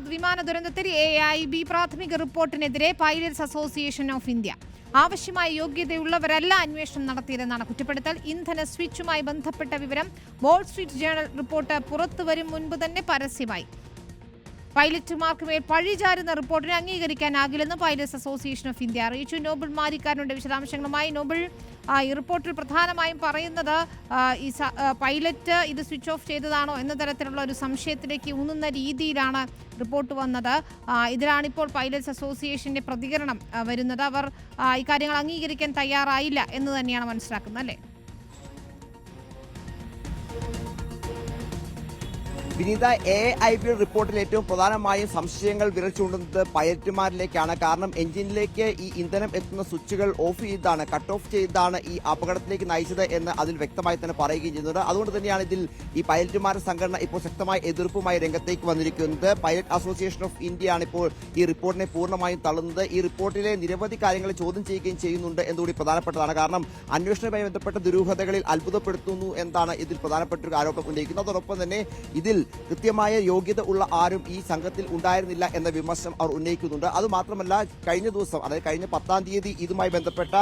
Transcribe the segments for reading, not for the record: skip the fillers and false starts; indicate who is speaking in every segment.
Speaker 1: ഹൈദരാബാദ് വിമാന ദുരന്തത്തിൽ AIB പ്രാഥമിക റിപ്പോർട്ടിനെതിരെ പൈലറ്റ്സ് അസോസിയേഷൻ ഓഫ് ഇന്ത്യ. ആവശ്യമായ യോഗ്യതയുള്ളവരല്ല അന്വേഷണം നടത്തിയതെന്നാണ് കുറ്റപ്പെടുത്തൽ. ഇന്ധന സ്വിച്ചുമായി ബന്ധപ്പെട്ട വിവരം വാൾ സ്ട്രീറ്റ് ജേണൽ റിപ്പോർട്ട് പുറത്തുവരും മുൻപ് തന്നെ പരസ്യമായി. പൈലറ്റുമാർക്ക് മേൽ പഴിചാരുന്ന റിപ്പോർട്ടിനെ അംഗീകരിക്കാനാകില്ലെന്ന് പൈലറ്റ്സ് അസോസിയേഷൻ ഓഫ് ഇന്ത്യ അറിയിച്ചു. നോബിൾ മാരിക്കാരനുണ്ട് വിശദാംശങ്ങളുമായി. നോബിൾ, ഈ റിപ്പോർട്ടിൽ പ്രധാനമായും പറയുന്നത് ഈ പൈലറ്റ് ഇത് സ്വിച്ച് ഓഫ് ചെയ്തതാണോ എന്ന തരത്തിലുള്ള ഒരു സംശയത്തിലേക്ക് ഊന്നുന്ന രീതിയിലാണ് റിപ്പോർട്ട് വന്നത്. ഇതിലാണിപ്പോൾ പൈലറ്റ്സ് അസോസിയേഷന്റെ പ്രതികരണം വരുന്നത്. അവർ ഇക്കാര്യങ്ങൾ അംഗീകരിക്കാൻ തയ്യാറായില്ല എന്ന് തന്നെയാണ് മനസ്സിലാക്കുന്നത്, അല്ലേ?
Speaker 2: വിനീത, AIB റിപ്പോർട്ടിൽ ഏറ്റവും പ്രധാനമായും സംശയങ്ങൾ വിരൽ ചൂണ്ടുന്നത് പൈലറ്റുമാരിലേക്കാണ്. കാരണം എഞ്ചിനിലേക്ക് ഈ ഇന്ധനം എത്തുന്ന സ്വിച്ചുകൾ ഓഫ് ചെയ്താണ്, കട്ട് ഓഫ് ചെയ്താണ് ഈ അപകടത്തിലേക്ക് നയിച്ചത് എന്ന് അതിൽ വ്യക്തമായി തന്നെ പറയുകയും ചെയ്യുന്നുണ്ട്. അതുകൊണ്ട് തന്നെയാണ് ഇതിൽ ഈ പൈലറ്റുമാരുടെ സംഘടന ഇപ്പോൾ ശക്തമായ എതിർപ്പുമായി രംഗത്തേക്ക് വന്നിരിക്കുന്നത്. പൈലറ്റ് അസോസിയേഷൻ ഓഫ് ഇന്ത്യയാണ് ഇപ്പോൾ ഈ റിപ്പോർട്ടിനെ പൂർണ്ണമായും തള്ളുന്നത്. ഈ റിപ്പോർട്ടിലെ നിരവധി കാര്യങ്ങൾ ചോദ്യം ചെയ്യുകയും ചെയ്യുന്നുണ്ട് എന്നുകൂടി പ്രധാനപ്പെട്ടതാണ്. കാരണം അന്വേഷണവുമായി ബന്ധപ്പെട്ട ദുരൂഹതകളിൽ അത്ഭുതപ്പെടുത്തുന്നു എന്നാണ് ഇതിൽ പ്രധാനപ്പെട്ട ഒരു ആരോപണം ഉന്നയിക്കുന്നത്. അതോടൊപ്പം തന്നെ ഇതിൽ കൃത്യമായ യോഗ്യത ഉള്ള ആരും ഈ സംഘത്തിൽ ഉണ്ടായിരുന്നില്ല എന്ന വിമർശനം അവർ ഉന്നയിക്കുന്നുണ്ട്. അതുമാത്രമല്ല, കഴിഞ്ഞ ദിവസം, അതായത് കഴിഞ്ഞ 10-ാം തീയതി ഇതുമായി ബന്ധപ്പെട്ട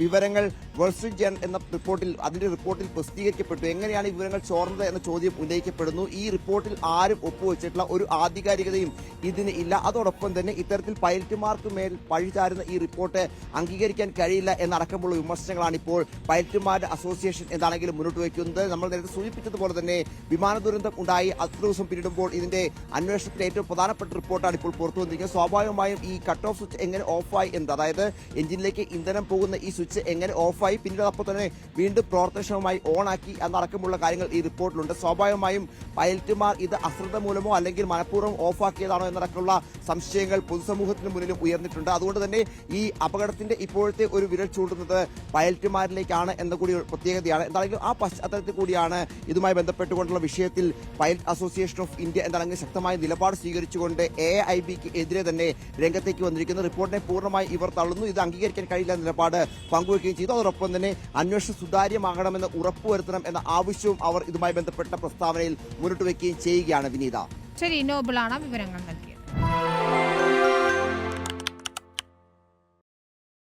Speaker 2: വിവരങ്ങൾ വാൾ സ്ട്രീറ്റ് ജേണൽ എന്ന റിപ്പോർട്ടിൽ പ്രസിദ്ധീകരിക്കപ്പെട്ടു. എങ്ങനെയാണ് ഈ വിവരങ്ങൾ ചോർന്നത് എന്ന ചോദ്യം ഉന്നയിക്കപ്പെടുന്നു. ഈ റിപ്പോർട്ടിൽ ആരും ഒപ്പുവെച്ചിട്ടുള്ള ഒരു ആധികാരികതയും ഇതിന് ഇല്ല. അതോടൊപ്പം തന്നെ ഇത്തരത്തിൽ പൈലറ്റുമാർക്ക് മേൽ പഴിചാരുന്ന ഈ റിപ്പോർട്ട് അംഗീകരിക്കാൻ കഴിയില്ല എന്നടക്കമുള്ള വിമർശനങ്ങളാണ് ഇപ്പോൾ പൈലറ്റുമാരുടെ അസോസിയേഷൻ എന്താണെങ്കിലും മുന്നോട്ട് വയ്ക്കുന്നത്. നമ്മൾ നേരത്തെ സൂചിപ്പിച്ചതുപോലെ തന്നെ വിമാന ദുരന്തം ഉണ്ടായി 10 ദിവസം പിന്നിടുമ്പോൾ ഇതിന്റെ അന്വേഷണത്തിൽ ഏറ്റവും പ്രധാനപ്പെട്ട റിപ്പോർട്ടാണ് ഇപ്പോൾ പുറത്തു വന്നിരിക്കുന്നത്. സ്വാഭാവികമായും ഈ കട്ട് ഓഫ് സ്വിച്ച് എങ്ങനെ ഓഫായി എന്നത്, അതായത് എഞ്ചിനിലേക്ക് ഇന്ധനം പോകുന്ന ഈ സ്വിച്ച് എങ്ങനെ ഓഫായി, പിന്നീട് അപ്പോൾ തന്നെ വീണ്ടും പ്രവർത്തനക്ഷമമായി ഓണാക്കി എന്നടക്കമുള്ള കാര്യങ്ങൾ ഈ റിപ്പോർട്ടിലുണ്ട്. സ്വാഭാവികമായും പൈലറ്റുമാർ ഇത് അശ്രദ്ധ മൂലമോ അല്ലെങ്കിൽ മനഃപൂർവ്വം ഓഫാക്കിയതാണോ എന്നടക്കമുള്ള സംശയങ്ങൾ പൊതുസമൂഹത്തിന് മുന്നിലും ഉയർന്നിട്ടുണ്ട്. അതുകൊണ്ട് തന്നെ ഈ അപകടത്തിന്റെ ഇപ്പോഴത്തെ ഒരു വിരൽ ചൂണ്ടുന്നത് പൈലറ്റുമാരിലേക്കാണ് എന്ന കൂടി പ്രത്യേകതയാണ്. എന്താണെങ്കിലും ആ പശ്ചാത്തലത്തിൽ കൂടിയാണ് ഇതുമായി ബന്ധപ്പെട്ടുകൊണ്ടുള്ള വിഷയത്തിൽ പൈലറ്റ് അസോസിയേഷൻ ഓഫ് ഇന്ത്യ എന്താണെങ്കിൽ ശക്തമായ നിലപാട് സ്വീകരിച്ചുകൊണ്ട് AIBക്ക് എതിരെ തന്നെ രംഗത്തേക്ക് വന്നിരിക്കുന്ന റിപ്പോർട്ടിനെ പൂർണ്ണമായി ഇവർ തള്ളുന്നു. ഇത് അംഗീകരിക്കാൻ കഴിയില്ല എന്ന നിലപാട് പങ്കുവയ്ക്കുകയും ചെയ്തു. അതോടൊപ്പം തന്നെ അന്വേഷണം സുതാര്യമാകണമെന്ന് ഉറപ്പുവരുത്തണം എന്ന ആവശ്യവും അവർ ഇതുമായി ബന്ധപ്പെട്ട പ്രസ്താവനയിൽ മുന്നോട്ട് വയ്ക്കുകയും ചെയ്യുകയാണ്. വിനീത,
Speaker 1: ശരി, നോബിളാണ് വിവരങ്ങൾ നൽകി.